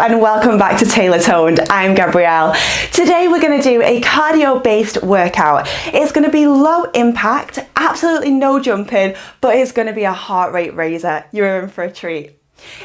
and welcome back to TaylorToned. I'm Gabrielle. Today we're going to do a cardio-based workout. It's going to be low impact, absolutely no jumping, but it's going to be a heart rate raiser. You're in for a treat.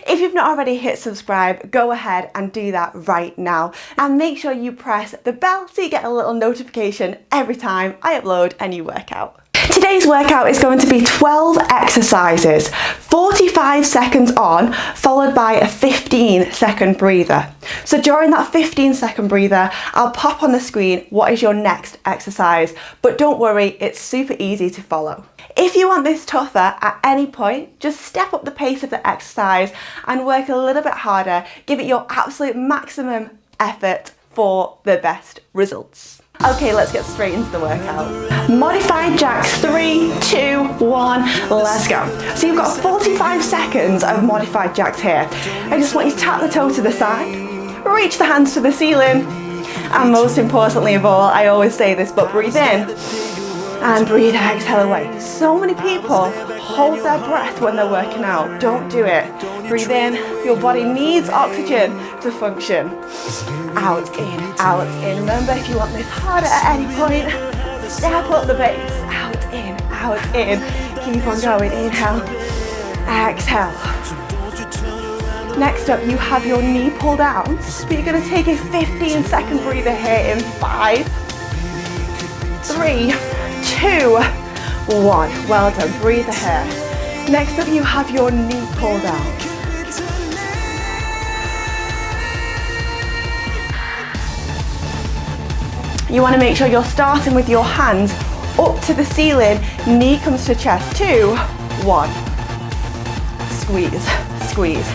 If you've not already hit subscribe, go ahead and do that right now. And make sure you press the bell so you get a little notification every time I upload a new workout. Today's workout is going to be 12 exercises, 45 seconds on, followed by a 15-second breather. So during that 15-second breather, I'll pop on the screen what is your next exercise, but don't worry, it's super easy to follow. If you want this tougher at any point, just step up the pace of the exercise and work a little bit harder. Give it your absolute maximum effort for the best results. Okay, let's get straight into the workout. Modified jacks, 3, 2, 1, let's go. So you've got 45 seconds of modified jacks here. I just want you to tap the toe to the side, reach the hands to the ceiling, and most importantly of all, I always say this, but breathe in and breathe, exhale away. So many people hold their breath when they're working out. Don't do it. Breathe in. Your body needs oxygen to function. Out, in. Remember, if you want this harder at any point, step up the pace. Out, in. Keep on going. Inhale, exhale. Next up, you have your knee pull down. But you're going to take a 15-second breather here in 5, 3, 2, 1. Well done. Breathe here. Next up, you have your knee pull down. You want to make sure you're starting with your hands up to the ceiling, knee comes to chest. 2, 1. Squeeze, squeeze,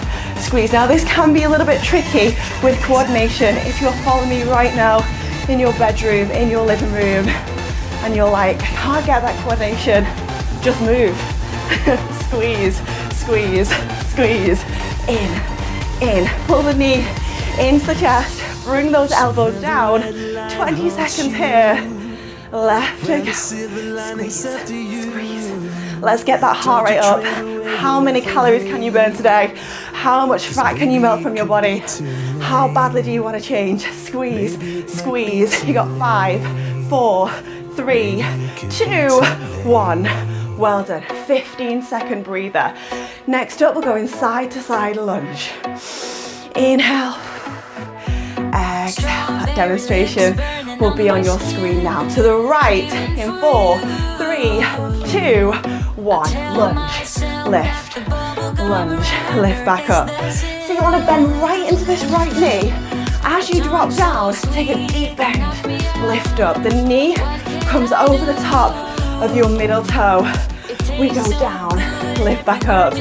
squeeze. Now this can be a little bit tricky with coordination. If you're following me right now in your bedroom, in your living room, and you're like, I can't get that coordination, just move. Squeeze, squeeze, squeeze. In. Pull the knee into the chest. Bring those elbows down. 20 seconds here. Left and go. Squeeze, squeeze. Let's get that heart rate up. How many calories can you burn today? How much fat can you melt from your body? How badly do you want to change? Squeeze, squeeze. You got 5, 4, 3, 2, 1. Well done. 15-second breather. Next up, we're going side to side lunge. Inhale. Exhale. That demonstration will be on your screen now. To the right in 4, 3, 2, 1. Lunge, lift, lunge, lift back up. So you want to bend right into this right knee. As you drop down, take a deep bend, lift up. The knee comes over the top of your middle toe. We go down, lift back up,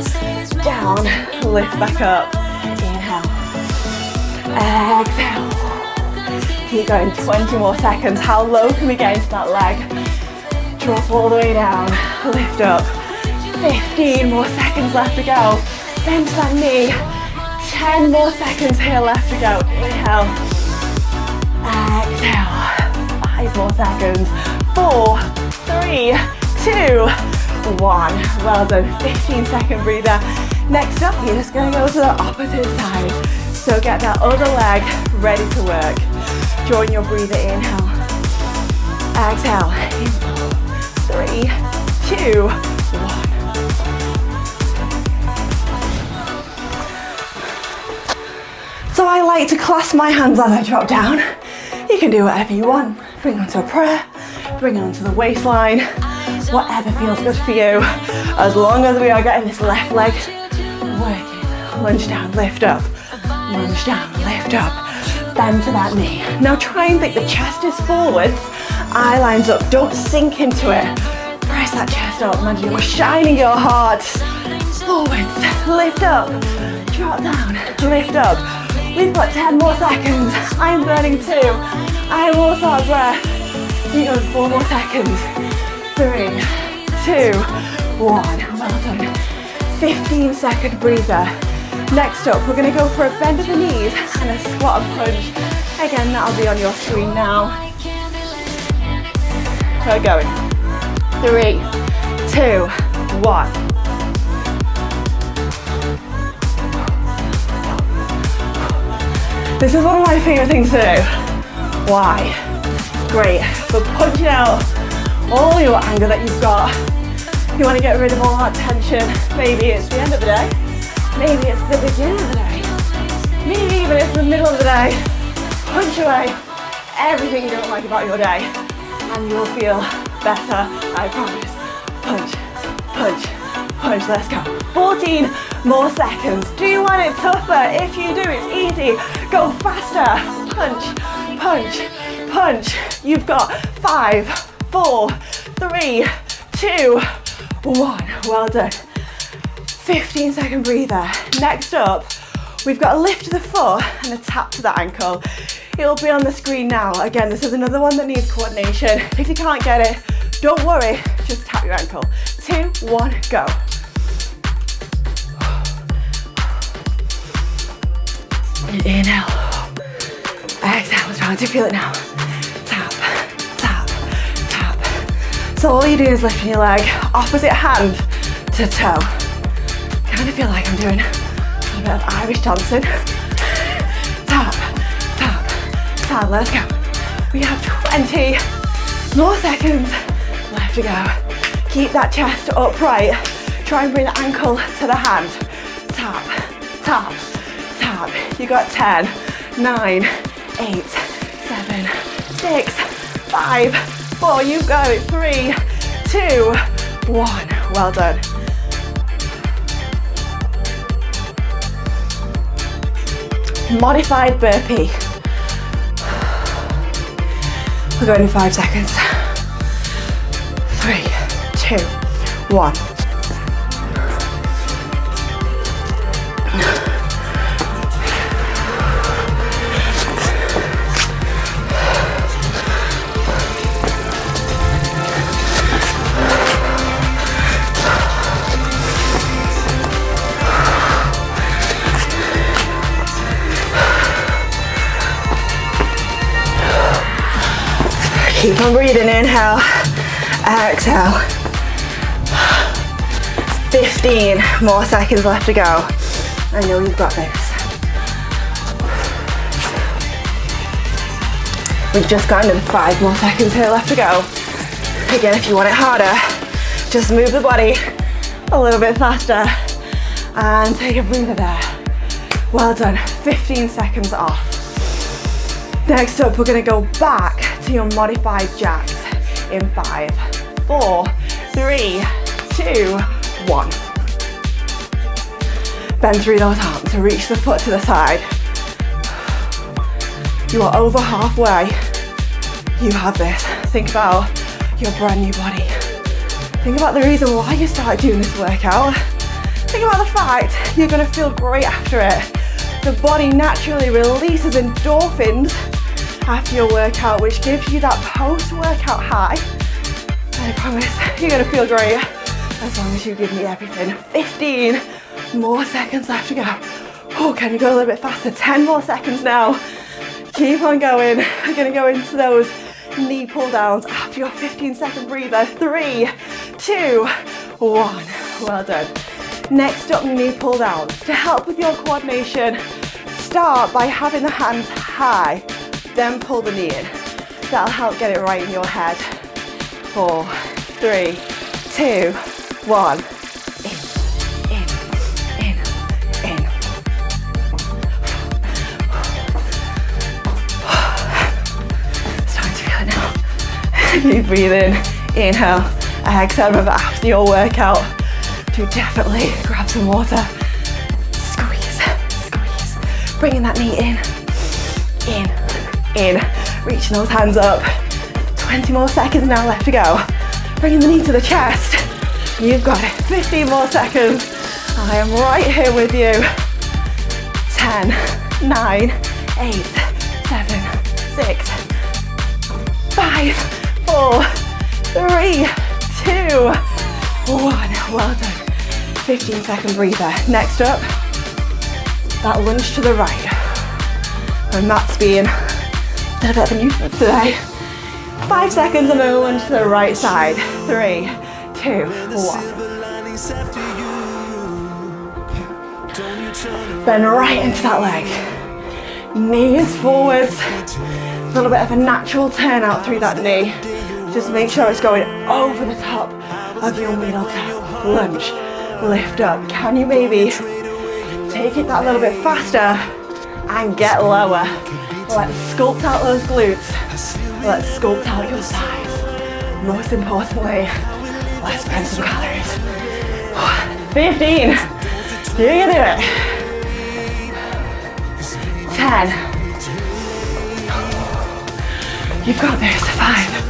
down, lift back up. Inhale, exhale. Keep going, 20 more seconds. How low can we get into that leg? Drop all the way down, lift up. 15 more seconds left to go. Bend to that knee. 10 more seconds here left to go. Inhale, exhale. 5 more seconds. 4, 3, 2, 1. Well done. 15-second breather. Next up, you're just going to go to the opposite side. So get that other leg ready to work. Join your breather. Inhale, exhale. In 3, 2, 1. So I like to clasp my hands as I drop down. You can do whatever you want. Bring them to a prayer, bring them to the waistline, whatever feels good for you. As long as we are getting this left leg working. Lunge down, lift up. Lunge down, lift up. Bend to that knee. Now try and think the chest is forwards, eye lines up. Don't sink into it. Press that chest up. Imagine you're shining your heart. Forwards, lift up. Drop down, lift up. We've got 10 more seconds. I'm burning 2. I'm also out of breath. You go 4 more seconds. 3, 2, 1. Well done. 15-second breather. Next up, we're going to go for a bend of the knees and a squat and punch. Again, that'll be on your screen now. So we're going. 3, 2, 1. This is one of my favorite things to do. Why? Great for punching out all your anger that you've got. You want to get rid of all that tension. Maybe it's the end of the day. Maybe it's the beginning of the day. Maybe even it's the middle of the day. Punch away everything you don't like about your day and you'll feel better, I promise. Punch, punch, punch, let's go. 14 more seconds. Do you want it tougher? If you do, it's easy. Go faster. Punch, punch, punch. You've got 5, 4, 3, 2, 1. Well done. 15-second breather. Next up, we've got a lift to the foot and a tap to the ankle. It'll be on the screen now. Again, this is another one that needs coordination. If you can't get it, don't worry, just tap your ankle. 2, 1, go. Inhale. Exhale, trying to feel it now. Tap, tap, tap. So all you're doing is lifting your leg, opposite hand to toe. Kind of feel like I'm doing a little bit of Irish dancing. Tap, tap, tap, let's go. We have 20 more seconds left to go. Keep that chest upright. Try and bring the ankle to the hand. Tap, tap, tap. You got 10, 9, 8, 7, 6, 5, 4. You've got it. 3, 2, 1. Well done. Modified burpee. We're going in 5 seconds. 3, 2, 1. Keep on breathing, inhale, exhale. 15 more seconds left to go. I know you've got this. We've just got another 5 more seconds here left to go. Again, if you want it harder, just move the body a little bit faster and take a breather there. Well done, 15 seconds off. Next up, we're gonna go back to your modified jacks in 5, 4, 3, 2, 1. Bend through those arms, reach the foot to the side. You are over halfway. You have this. Think about your brand new body. Think about the reason why you started doing this workout. Think about the fact you're gonna feel great after it. The body naturally releases endorphins after your workout, which gives you that post-workout high. And I promise you're gonna feel great as long as you give me everything. 15 more seconds left to go. Oh, can you go a little bit faster? 10 more seconds now. Keep on going. We're gonna go into those knee pull downs after your 15-second breather. 3, 2, 1. Well done. Next up, knee pull downs. To help with your coordination, start by having the hands high, then pull the knee in. That'll help get it right in your head. 4, 3, 2, 1. In, in, in, in. Starting to feel it now. Keep breathing. Inhale, exhale. Remember, after your workout, to definitely grab some water. Squeeze, squeeze. Bringing that knee in, reaching those hands up. 20 more seconds now left to go. Bringing the knee to the chest. You've got it. 15 more seconds. I am right here with you. 10, 9, 8, 7, 6, 5, 4, 3, 2, 1. Well done. 15-second breather. Next up, that lunge to the right. And that's been a little bit of a nuisance today. 5 seconds and a lunge to the right side. 3, 2, 1. Bend right into that leg. Knees forwards. A little bit of a natural turn out through that knee. Just make sure it's going over the top of your middle toe. Lunge, lift up. Can you maybe take it that little bit faster and get lower? Let's sculpt out those glutes. Let's sculpt out your thighs. Most importantly, let's burn some calories. 15. You can do it. 10. You've got this. 5,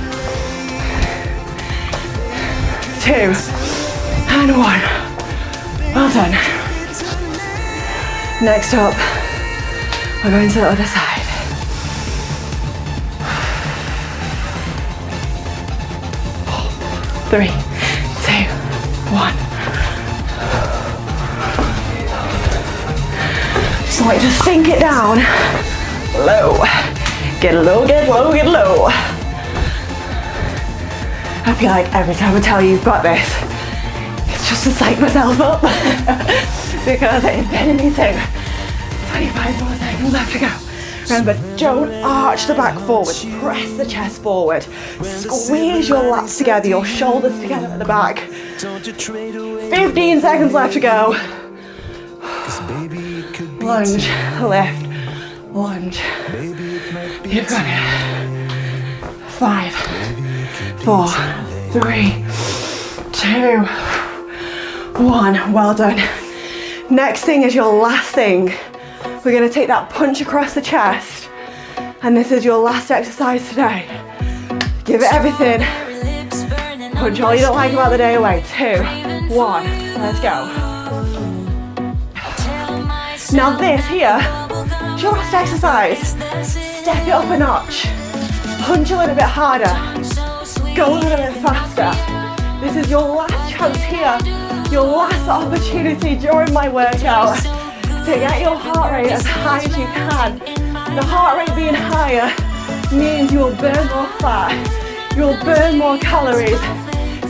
2, and 1. Well done. Next up, we're going to the other side. 3, 2, 1. Just like to sink it down. Low. Get low, get low, get low. I feel like every time I tell you you've got this, it's just to psych myself up. Because it's been a meeting. 25 more seconds left to go. Remember, don't arch the back forward, press the chest forward. Squeeze your lats together, your shoulders together at the back. 15 seconds left to go. Lunge, lift, lunge. You've got it. 5, 4, 3, 2, 1. Well done. Next thing is your last thing. We're going to take that punch across the chest, and this is your last exercise today. Give it everything. Punch all you don't like about the day away. 2, 1, let's go. Now this here is your last exercise. Step it up a notch. Punch a little bit harder. Go a little bit faster. This is your last chance here, your last opportunity during my workout to get your heart rate as high as you can. The heart rate being higher means you'll burn more fat, you'll burn more calories.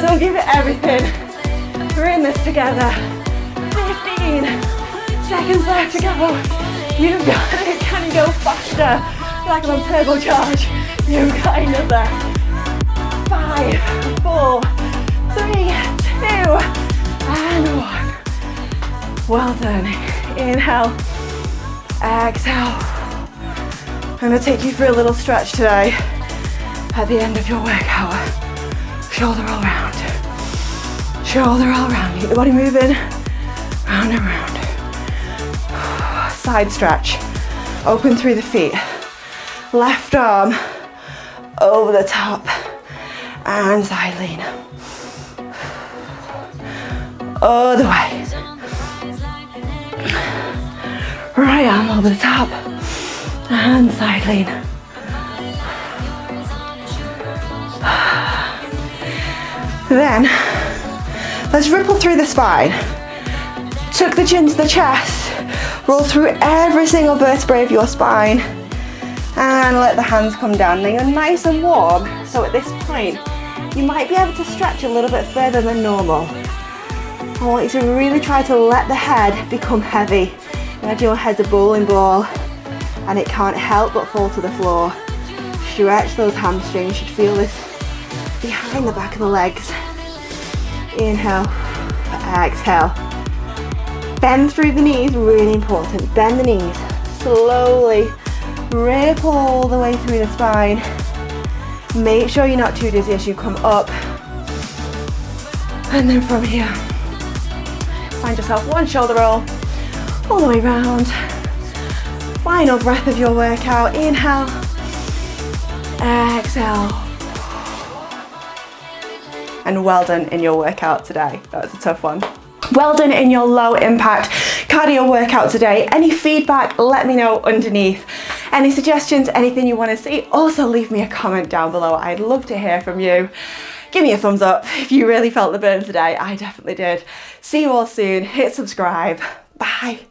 So give it everything. We're in this together. 15 seconds left to go. You've got it. Can you go faster? Like I'm on turbocharge. You've got another. 5, 4, 3, 2, and 1. Well done. Inhale, exhale. I'm going to take you through a little stretch today at the end of your workout. Shoulder all round. Shoulder all round. Keep the body moving. Round and round. Side stretch. Open through the feet. Left arm over the top and side lean. Other way. Right arm over the top and side lean. Then let's ripple through the spine. Tuck the chin to the chest. Roll through every single vertebrae of your spine and let the hands come down. Now you're nice and warm, so at this point you might be able to stretch a little bit further than normal. I want you to really try to let the head become heavy. Imagine your head's a bowling ball and it can't help but fall to the floor. Stretch those hamstrings. You should feel this behind the back of the legs. Inhale, exhale. Bend through the knees, really important. Bend the knees. Slowly ripple all the way through the spine. Make sure you're not too dizzy as you come up. And then from here, find yourself one shoulder roll all the way round. Final breath of your workout. Inhale, exhale. And well done in your workout today. That was a tough one. Well done in your low impact cardio workout today. Any feedback, let me know underneath. Any suggestions, anything you want to see, also leave me a comment down below. I'd love to hear from you. Give me a thumbs up if you really felt the burn today. I definitely did. See you all soon. Hit subscribe. Bye.